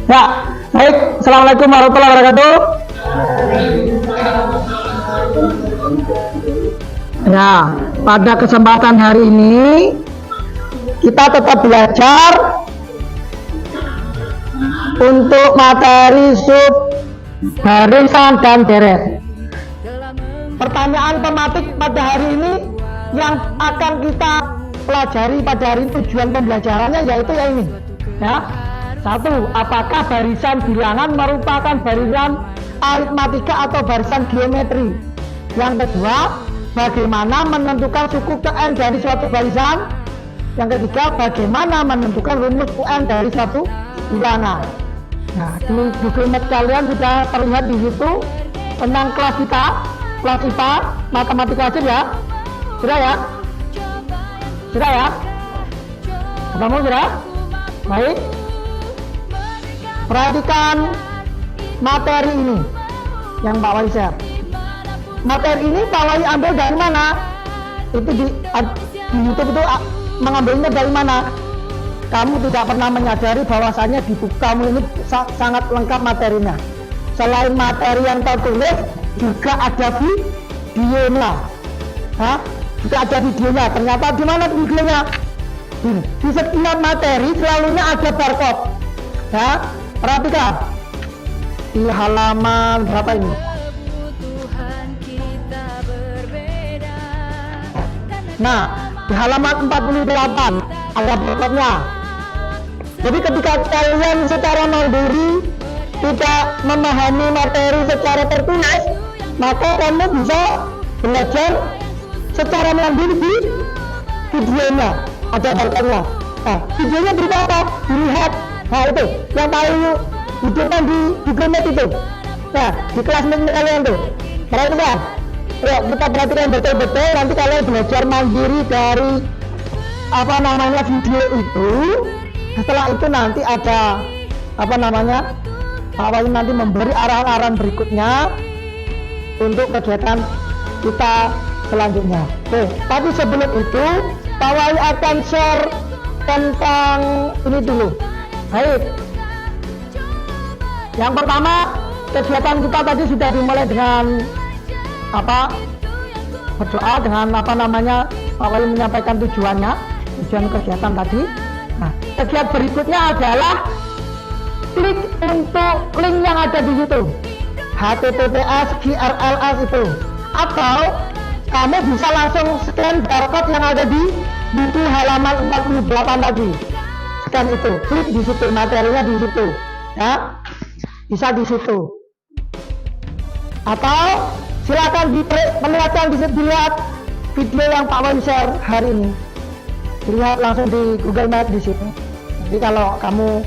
Ya, baik. Assalamualaikum warahmatullahi wabarakatuh. Ya, pada kesempatan hari ini kita tetap belajar untuk materi sub barisan dan deret. Pertanyaan tematik pada hari ini yang akan kita pelajari pada hari ini, tujuan pembelajarannya yaitu yang ini. Ya. Satu, apakah barisan bilangan merupakan barisan aritmatika atau barisan geometri? Yang kedua, bagaimana menentukan suku UN dari suatu barisan? Yang ketiga, bagaimana menentukan rumus UN dari suatu bilangan? Nah, di Google Map kalian sudah terlihat di situ tentang kelas kita, kelas IPA, matematika aja ya. Sudah ya? Sudah ya? Ketemu sudah? Baik. Perhatikan materi ini yang Pak Wali share. Materi ini Pak Wali ambil dari mana? Itu di YouTube itu mengambilnya dari mana? Kamu tidak pernah menyadari bahwasannya di buku kamu ini sangat lengkap materinya. Selain materi yang tertulis, juga ada videonya. Juga ada videonya. Ternyata di mana videonya? Di setiap materi selalunya ada barcode. Ya. Perhatikan di halaman berapa ini? Nah, di halaman 48 ada barcode-nya. Jadi ketika kalian secara mandiri tidak memahami materi secara tertulis, maka kamu bisa belajar secara mandiri di videonya. Ada barcode-nya. Nah, videonya berupa apa? Dilihat. Nah itu, yang paling hidupkan di Google Map itu. Nah, di kelas kalian tuh. Perhatikan. Ya, kita perhatikan betul-betul. Nanti kalian belajar mandiri dari video itu. Setelah itu nanti ada Pak Wali nanti memberi arahan-arahan berikutnya untuk kegiatan kita selanjutnya. Oke, tapi sebelum itu Pak Wali akan share tentang ini dulu. Baik. Yang pertama, kegiatan kita tadi sudah dimulai dengan berdoa dengan Pak Wali menyampaikan tujuan kegiatan tadi. Nah, kegiatan berikutnya adalah klik untuk link yang ada di situ, https GRLS itu, atau kamu bisa langsung scan barcode yang ada di buku halaman 48 tadi. Scan itu, klik di situ, materinya di situ, ya, bisa di situ. Atau silakan dilihat video yang Pak Wali share hari ini. Dilihat langsung di Google Map di sini. Jadi kalau kamu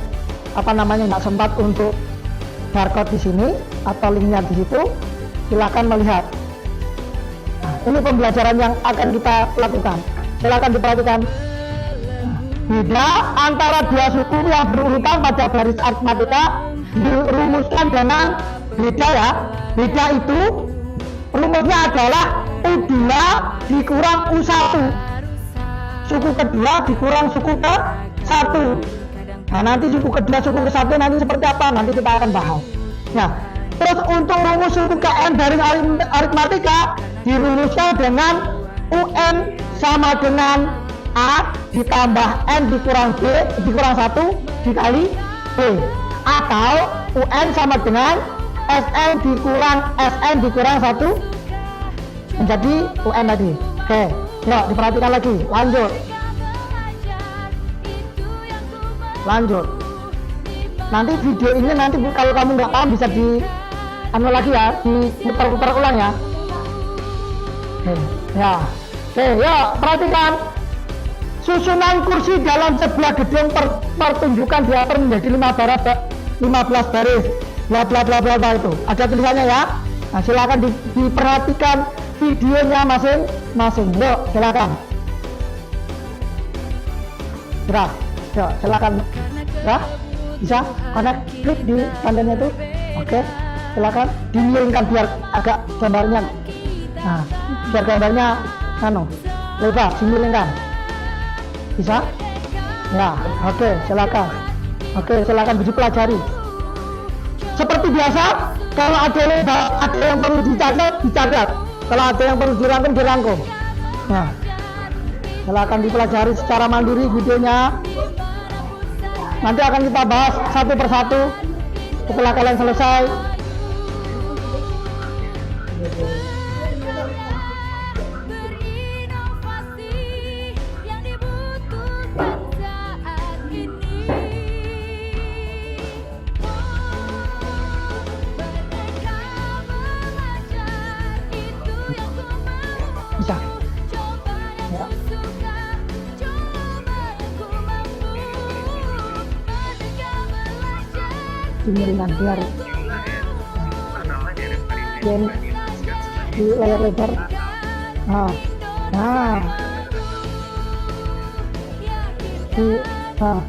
nggak sempat untuk barcode di sini atau linknya di situ, silakan melihat. Nah, ini pembelajaran yang akan kita lakukan. Silakan diperhatikan. Beda antara dua suku yang berurutan pada baris aritmatika dirumuskan dengan beda ya. Beda itu rumusnya adalah U2 dikurang U1. Suku kedua dikurang suku ke-1. Nah, nanti suku kedua suku ke-1 nanti seperti apa? Nanti kita akan bahas. Nah, terus untuk rumus suku KN dari aritmatika dirumuskan dengan UN sama dengan A ditambah N dikurang B dikurang 1 dikali B, atau UN sama dengan SN dikurang 1 menjadi UN tadi. Oke, yuk diperhatikan lagi. Lanjut. Nanti video ini kalau kamu nggak paham bisa lagi ya, diputar-putar ulang ya. Oke, yuk perhatikan. Susunan kursi dalam sebuah gedung pertunjukan diatur menjadi 15 baris. Bla bla bla bla itu. Ada tulisannya ya. Nah, silakan diperhatikan videonya masing-masing. Yuk, silakan. Sudah. Yuk, silakan. Ya, bisa connect, klik di tandanya itu. Oke, silakan dimiringkan biar agak gambarnya. Nah, biar gambarnya lebar, dimiringkan. Bisa? Ya, oke, silakan. Oke, silakan dipelajari. seperti biasa, kalau ada yang perlu dicatat, dicatat. Kalau ada yang perlu dirangkum, dirangkum. Nah, silakan dipelajari secara mandiri videonya. Nanti akan kita bahas satu persatu setelah kalian selesai. Bisa. Ya. Ringan biar di layar lebar. Nah, bisa.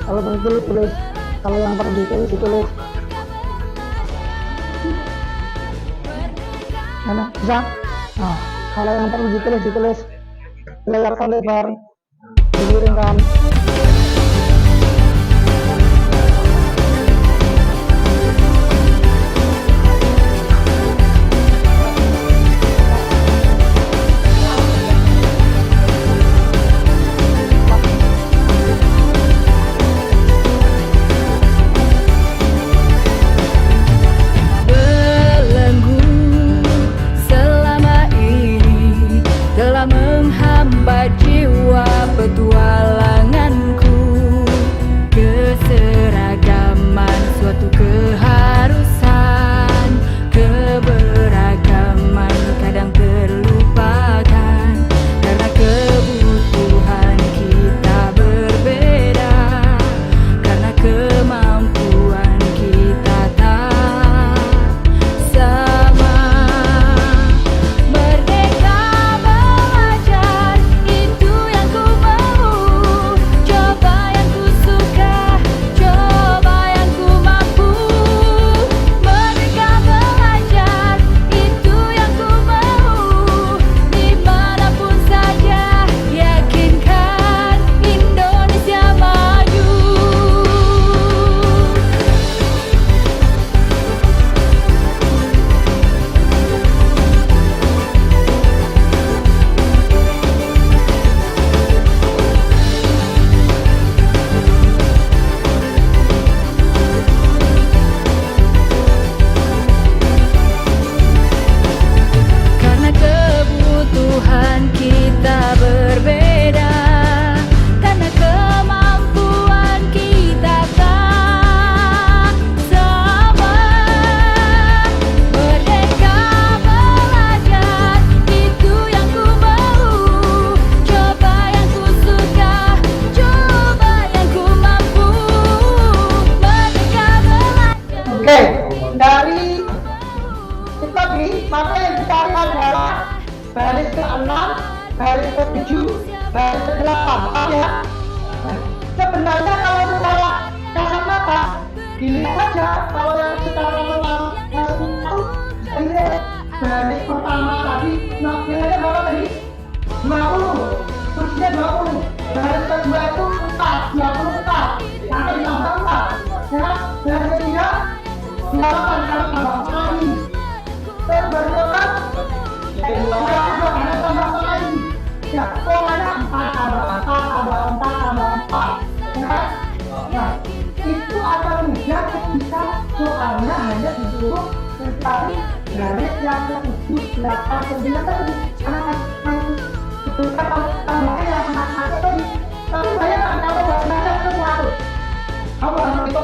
Kalau perlu tulis, kalau yang perlu ditulis. Mana bisa? Nah, kalau yang perlu ditulis layar lebar, dikirimkan. Jiwa petualanganku, keseragaman suatu keharusan, keberagaman kadang terlupakan karena kebutuhan kita berbeda, karena kemampuan kita tak sama. Merdeka belajar, itu yang ku mau. Coba yang ku suka, coba yang ku mampu. Merdeka belajar, itu yang ku mau. Dimanapun saja, yakinkan Indonesia maju. Karena kebutuhan kita berbeda, karena kemampuan kita tak sama. Merdeka belajar, itu yang ku mau. Coba yang ku suka, coba yang ku mampu. Merdeka belajar. Oke, dari tadi maka yang dicari adalah baris ke-6, baris ke-7, baris ke-8 ya. Sebenarnya kalau secara kacamata dilihat saja, kalau yang secara langsung itu dilihat baris pertama tadi nilainya berapa tadi? 50, kursinya 20. Baris kedua itu 24 sampai 64 ya. Baris ketiga 8 kali tambah kali. Terus baru kan ada tambah lagi ya, pokoknya 4 tambah 4 tambah 4 tambah 4 ya. Nah, itu akan mudah ketika soalnya hanya disuruh mencari garis yang ke-7, 8, 9 tadi itu kan tambahnya yang sangat tadi. Tapi bayangkan kalau bahasanya sesuatu, kamu harus itu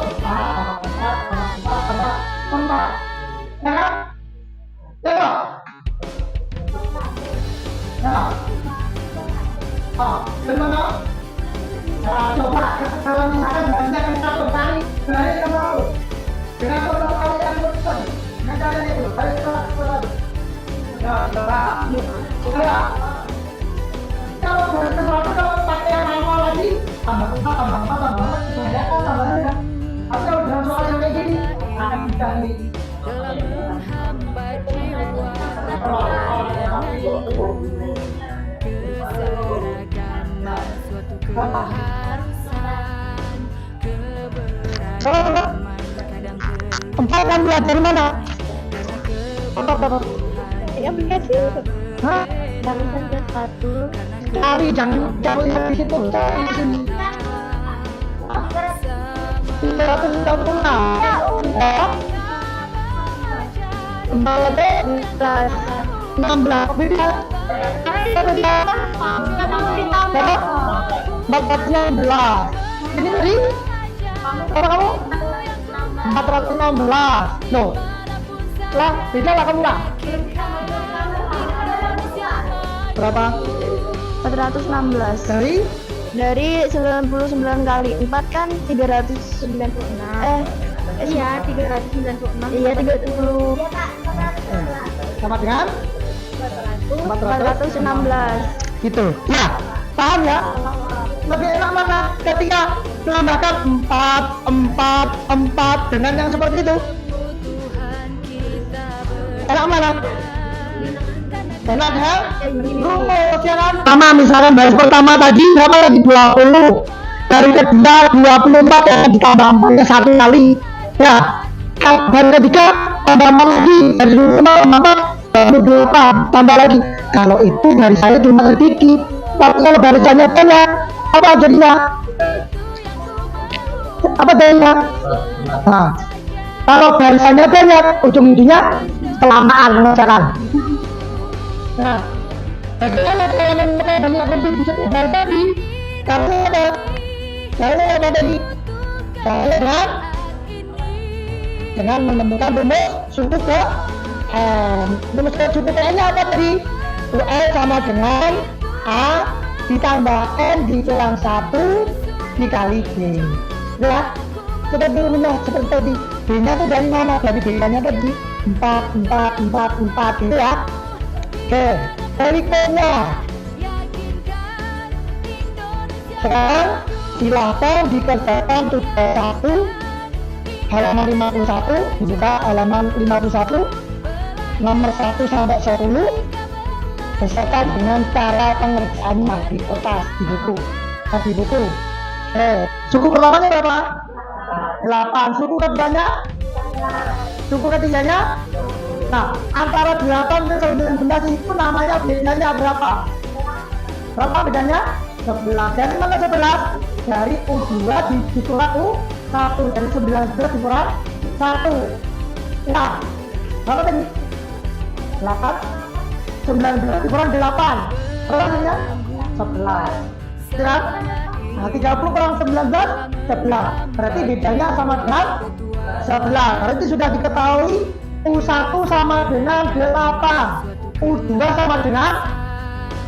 4 ya kan? Ya. Nah, gimana? Nah, coba kalau misalkan banyak satu kali dari kamu, dengan satu kali yang betul, dengan cara itu, dari kelas. Ya, coba. Ya. Kalau sesuatu kalau pakai yang manual lagi, tambah. Ya, tambah. Atau dalam soal yang kayak gini, akan dicari. Keseragaman suatu keharusan, keberagaman. akan belajar di mana? Apa? Ya aplikasi Hah? dari saja satu Cari, jangan lihat di situ, cari di sini. 366. Ya. 16 beda. Bakatnya 11. Ini tadi apa kamu? 416. Loh. Lah, beda lah kamu lah. Berapa? 416 Dari 99 kali 4 kan 396 iya 396 iya 30 sama dengan 416 gitu. Ya, paham ya? Lebih enak mana ketika menambahkan 4 dengan yang seperti itu? Enak mana? Enak ya? Rumus ya kan? Sama misalkan baris pertama tadi sama lagi 20. Dari kedua 24 ya ditambah 4 satu kali. Ya. Baris ketiga tambah 4 lagi. Dari 28 tambah lagi. Kalau itu dari saya cuma sedikit. Tapi kalau barisannya banyak, apa jadinya? Apa jadinya? Nah, kalau barisannya banyak, ujung-ujungnya kelamaan mengerjakan. Nah, bagaimana kalian banyak lebih bisa dari tadi? Karena ada tadi? Saya dengan menemukan rumus suku ke rumus ke suku N-nya apa tadi? UN sama dengan A ditambah N dikurang 1 dikali B. Ya, seperti rumusnya seperti tadi. B-nya itu dari mana? Dari B-nya tadi 4 gitu ya. Oke, berikutnya sekarang silakan dikerjakan tugas 1 halaman 51 dibuka halaman 51 nomor 1 sampai 10 beserta dengan cara pengerjaannya di kertas di buku. Suku pertamanya berapa? 8. Suku keduanya? Suku ketiganya? Nah, antara 8 dan 19 itu namanya bedanya berapa? Berapa bedanya? 11. Dari mana 11? Dari U2 dikurang U1. Dari 19 dikurang 1. Nah, berapa tadi? 8. 19 dikurang 8. Berapa namanya? 11. Siap? Nah, 30 kurang 19, 11. Berarti bedanya sama dengan 11. Berarti sudah diketahui U1 sama dengan 8, U2 sama dengan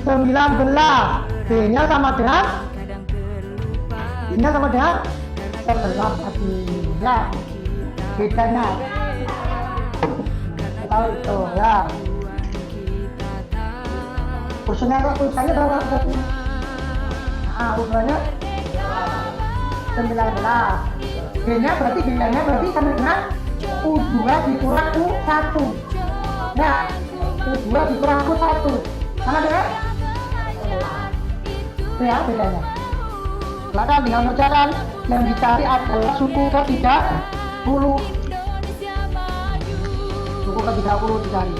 19, B-nya sama dengan 11 tadi. Ya, bedanya. Tahu itu ya. Kursinya berapa? U2-nya 19. B-nya berarti sama dengan U2 dikurang U1. Ya, U2 dikurang U1 sama dengan ya bedanya. Maka dengan mengerjakan yang dicari adalah suku ke-30. Suku ke-30 dicari.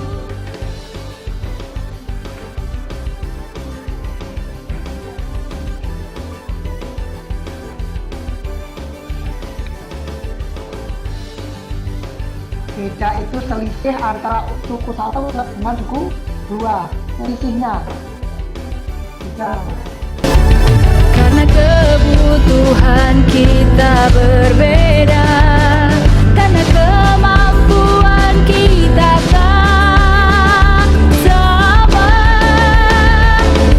Beda itu selisih antara suku 1 dengan suku 2. Selisihnya beda. Karena kebutuhan kita berbeda, karena kemampuan kita tak sama.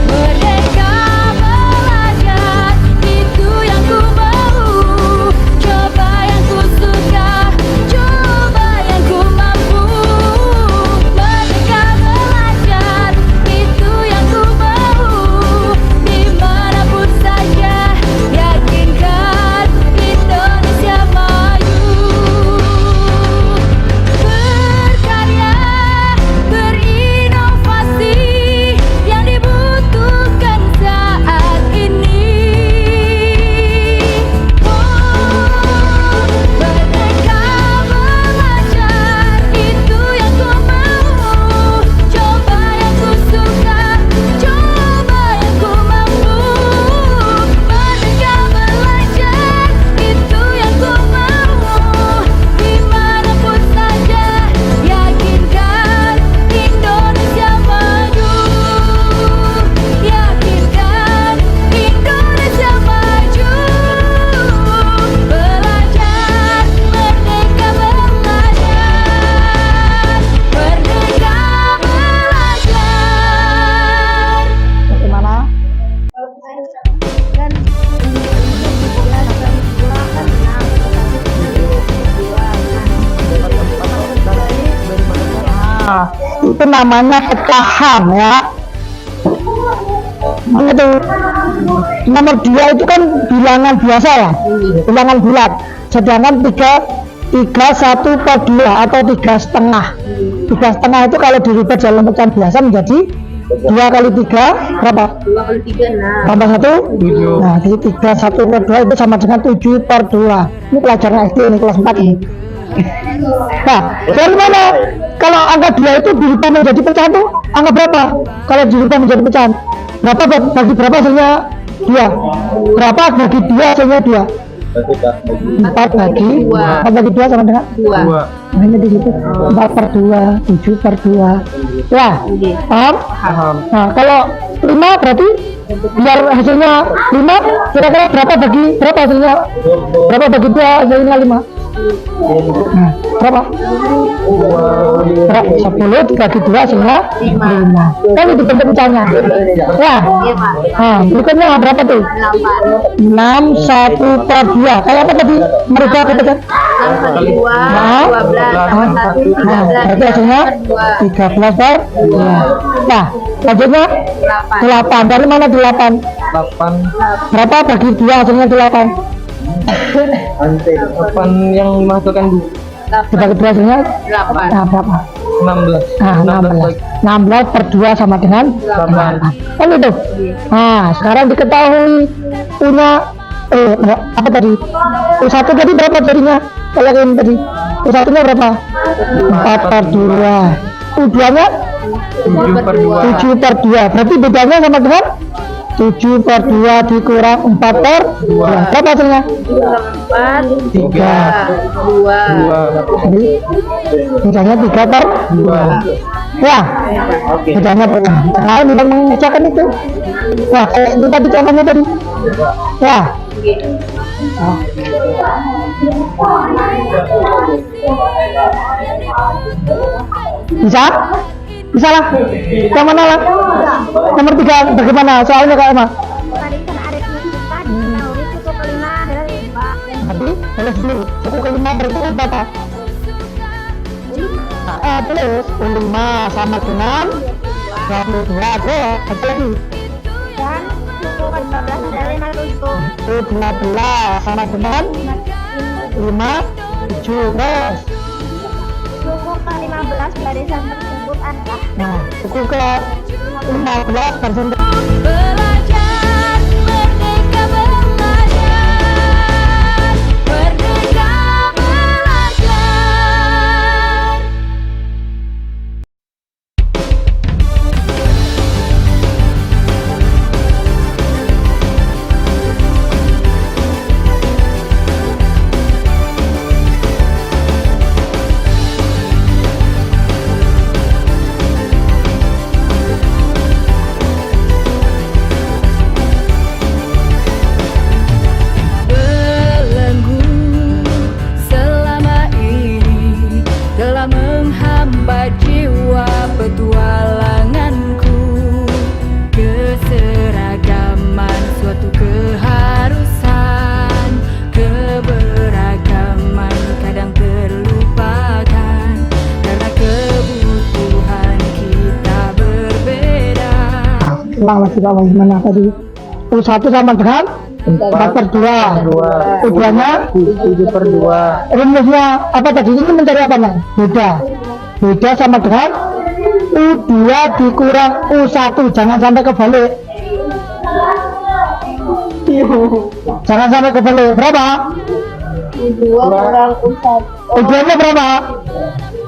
Merdeka belajar, itu yang ku mau. Coba yang ku suka, coba yang ku mampu. Merdeka belajar, itu yang ku mau. Dimanapun saja, yakinkan Indonesia maju. itu namanya pecahan ya. Itu nomor 2 itu kan bilangan biasa ya, bilangan bulat. Sedangkan 1/2 atau 3,5. 3,5 itu kalau dirubah dalam pecahan biasa menjadi 2 kali 3 berapa? 2 kali 3 6. Tambah 1 7. Nah jadi 1/2 itu sama dengan 7/2. Ini pelajaran SD ini kelas 4 ini. Nah dari mana kalau angka 2 itu dirubah menjadi pecahan tuh angka berapa? Kalau dirubah menjadi pecahan berapa bagi berapa hasilnya 2? Berapa bagi 2 hasilnya 2? 4 bagi 2 sama dengan 2. ini di situ 4/2 7/2 ya paham? Paham. Nah kalau 5 berarti biar hasilnya 5 kira-kira berapa bagi berapa hasilnya, berapa bagi 2 hasilnya 5? Nah, berapa? 10 dibagi 2 hasilnya 5. Kan itu bentuk pecahannya ya. Nah berikutnya berapa tuh? 6 1/2 kayak apa tadi merubah ke pecahan? 6 kali 2 Nah, 12 nah berarti hasilnya 13/2. Nah selanjutnya 8. Dari mana 8? 8. Berapa bagi 2 hasilnya 8? 8 yang menghasilkan Dibagi 2 hasilnya 8. nah berapa? 16. Nah 16/2 sama dengan 8. Kan itu. Nah sekarang diketahui punya apa tadi? U1 tadi berapa jadinya? Kalau yang tadi U1 nya berapa? 4/2. U2 nya 7/2. Berarti bedanya sama dengan 7/2 dikurang 4/2. Berapa hasilnya? 4 3. 2. Jadi bedanya 3/2. Ya, bedanya berapa? Sekarang kita mengerjakan itu. Nah, kayak itu tadi contohnya tadi. Ya. Bisa? Bisa lah. Yang mana lah? Nomor 3 bagaimana? Soalnya kayak apa? Tadi kan aritmetika diketahui suku kelima adalah 5. Tadi, tulis dulu. Suku kelima berarti berapa? Tulis. 5 sama dengan 22. Apa lagi? Dan suku ke-15 adalah 5 tusuk. 12 sama dengan 5 7. Terus. Suku ke-15 barisan tersebut adalah Nah, suku ke 15 barisan Belajar, merdeka belajar, merdeka belajar. Belenggu selama ini telah menghambat jiwa petualanganku. Keseragaman suatu keharusan, keberagaman kadang terlupakan karena kebutuhan kita berbeda. lagi bagaimana tadi? U1 sama dengan 4/2. U2-nya 7/2. rumusnya apa tadi? Ini mencari apa nih? Beda sama dengan U2 dikurang U1. Jangan sampai kebalik. Jangan sampai kebalik. Berapa? 2 kurang 1. U2-nya berapa?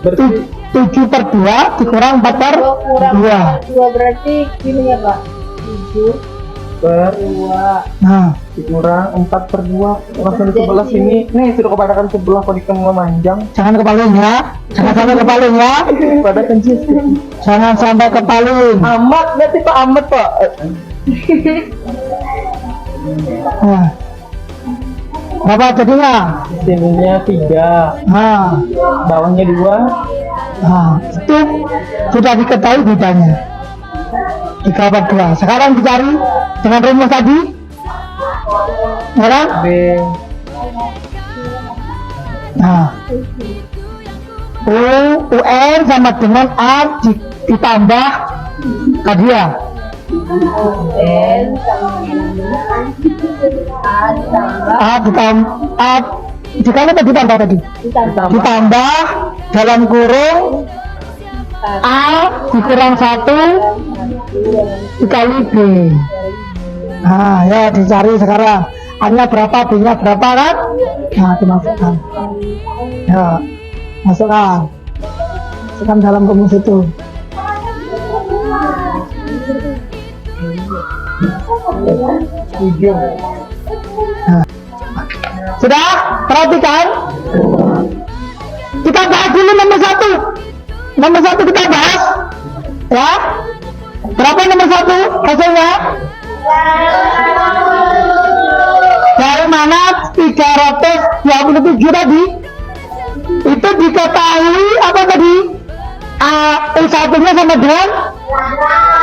7/2 dikurang 4/2. 2 berarti gini ya Pak. 7/2 Nah, dikurang 4/2 langsung di 11 ini. Nih sudah kebanyakan sebelah kalau dikemu manjang. jangan kepaling ya. Jangan sampai kepaling ya. Pada kencis. Jangan sampai kepaling. Amat berarti Pak amat Pak. Nah. Berapa jadinya? Sininya 3, Nah, bawahnya 2. nah, itu sudah diketahui bedanya. 3/2. Sekarang dicari dengan rumus tadi. Ya kan? B. Nah, UN sama dengan A ditambah tadi ya. A ditambah dikali atau ditambah tadi? Ditambah dalam kurung A dikurang 1 dikali B. Nah ya dicari sekarang A-nya berapa, B-nya berapa kan? Nah dimasukkan. Ya masukkan dalam rumus itu. Nah, sudah perhatikan, kita bahas dulu nomor 1 kita bahas ya. Berapa nomor 1 hasilnya? Dari mana 327 tadi? Itu diketahui apa tadi? U1 nya sama dengan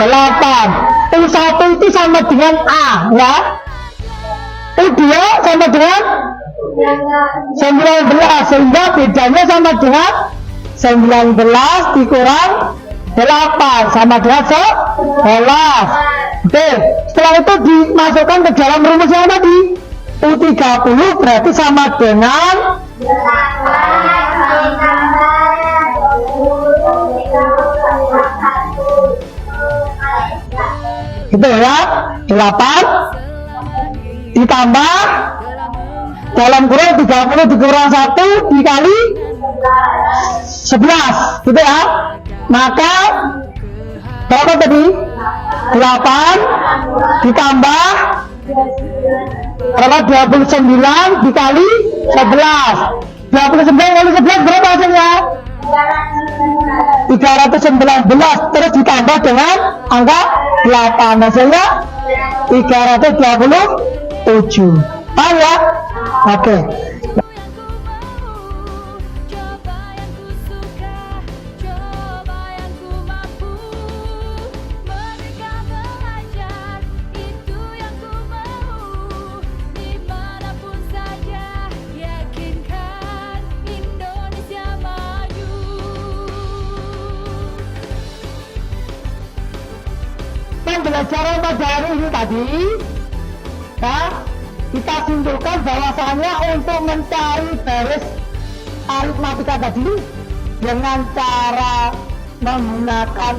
8. U1 itu sama dengan A ya. U2 sama dengan 19, sehingga bedanya sama dengan 19 dikurang 8 sama dengan 11. Oke, setelah itu dimasukkan ke dalam rumus yang tadi. U30 berarti sama dengan itu ya, 8 ditambah dalam kurung 30 dikurang 1 dikali 11 gitu ya. Maka berapa tadi? 8 ditambah berapa? 29 dikali 11. 29 kali 11 berapa hasilnya? 319, terus ditambah dengan angka 8, hasilnya 327. Paham ya? Oke. Pembelajaran pada hari ini tadi ya, kita simpulkan bahwasannya untuk mencari baris aritmatika tadi dengan cara menggunakan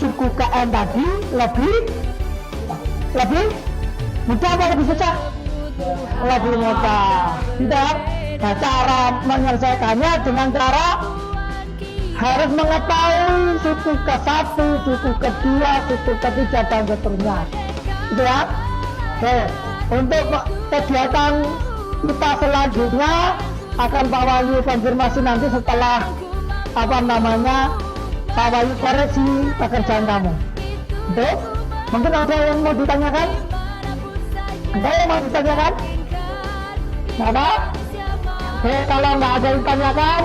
suku KN tadi lebih mudah atau lebih susah? Lebih mudah. Tidak. Nah, cara menyelesaikannya dengan cara harus mengetahui suku ke-1, suku ke-2, suku ke-3 dan seterusnya. Gitu ya. Oke, untuk kegiatan kita selanjutnya akan Pak Wahyu konfirmasi nanti setelah Pak Wahyu koreksi pekerjaan kamu. Oke, mungkin ada yang mau ditanyakan? Ada yang mau ditanyakan? Nggak ada? Oke, kalau nggak ada yang ditanyakan,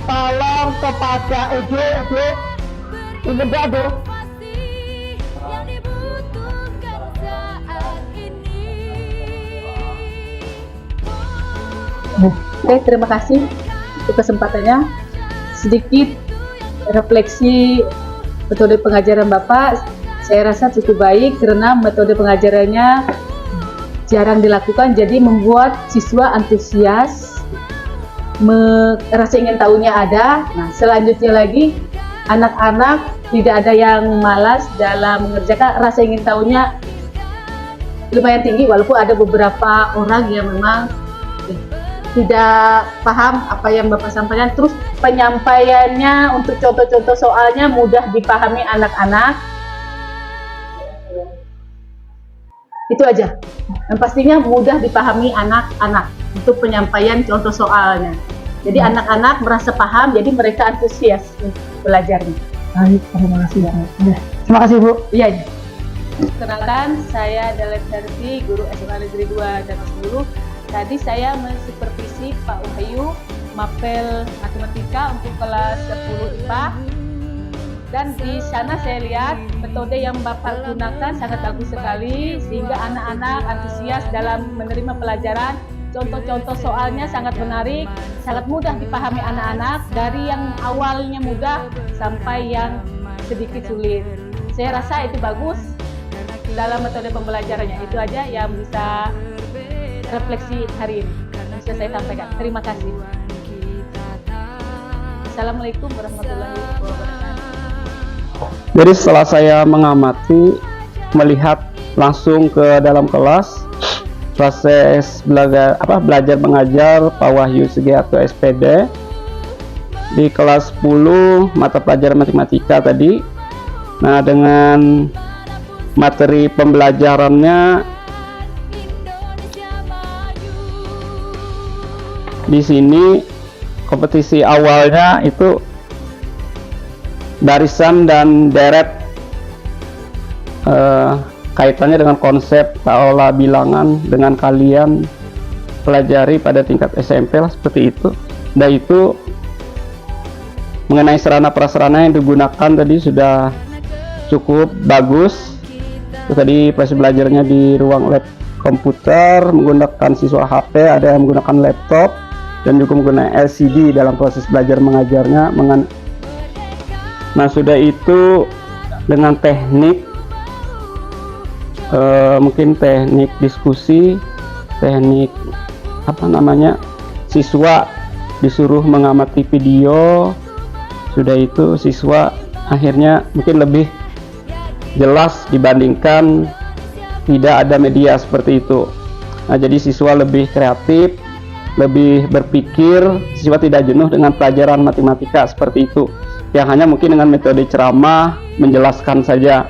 tolong kepada Edo ingin beradu. Oke, terima kasih untuk kesempatannya. Sedikit refleksi metode pengajaran Bapak, saya rasa cukup baik karena metode pengajarannya jarang dilakukan, jadi membuat siswa antusias, rasa ingin tahunya ada. Nah, selanjutnya lagi anak-anak tidak ada yang malas dalam mengerjakan, rasa ingin tahunya lumayan tinggi, walaupun ada beberapa orang yang memang tidak paham apa yang Bapak sampaikan. Terus penyampaiannya untuk contoh-contoh soalnya mudah dipahami anak-anak. Itu aja. Dan pastinya mudah dipahami anak-anak untuk penyampaian contoh soalnya. Jadi anak-anak merasa paham, jadi mereka antusias belajarnya. Baik, terima kasih ya. Terima kasih Bu. Iya. Kenalkan, saya Dalet Serti, guru SMA Negeri 2 Data 10. Tadi saya mensupervisi Pak Wahyu mapel matematika untuk kelas 10 IPA. Dan di sana saya lihat metode yang Bapak gunakan sangat bagus sekali, sehingga anak-anak antusias dalam menerima pelajaran. Contoh-contoh soalnya sangat menarik, sangat mudah dipahami anak-anak, dari yang awalnya mudah sampai yang sedikit sulit. Saya rasa itu bagus dalam metode pembelajarannya. Itu aja yang bisa refleksi hari ini bisa saya sampaikan. Terima kasih. Assalamualaikum warahmatullahi wabarakatuh. Jadi setelah saya mengamati, melihat langsung ke dalam kelas, proses belajar mengajar Pak Wahyu Sugiharto SPD di kelas 10 mata pelajaran matematika tadi. Nah, dengan materi pembelajarannya di sini, kompetisi awalnya itu barisan dan deret, kaitannya dengan konsep taola bilangan dengan kalian pelajari pada tingkat SMP lah, seperti itu. Dan itu mengenai sarana prasarana yang digunakan tadi sudah cukup bagus. Itu tadi proses belajarnya di ruang lab komputer menggunakan siswa HP, ada yang menggunakan laptop dan juga menggunakan LCD dalam proses belajar mengajarnya. Nah, sudah itu dengan teknik mungkin teknik diskusi, teknik siswa disuruh mengamati video. Sudah itu siswa akhirnya mungkin lebih jelas dibandingkan tidak ada media seperti itu. Nah, jadi siswa lebih kreatif, lebih berpikir, siswa tidak jenuh dengan pelajaran matematika seperti itu, yang hanya mungkin dengan metode ceramah menjelaskan saja.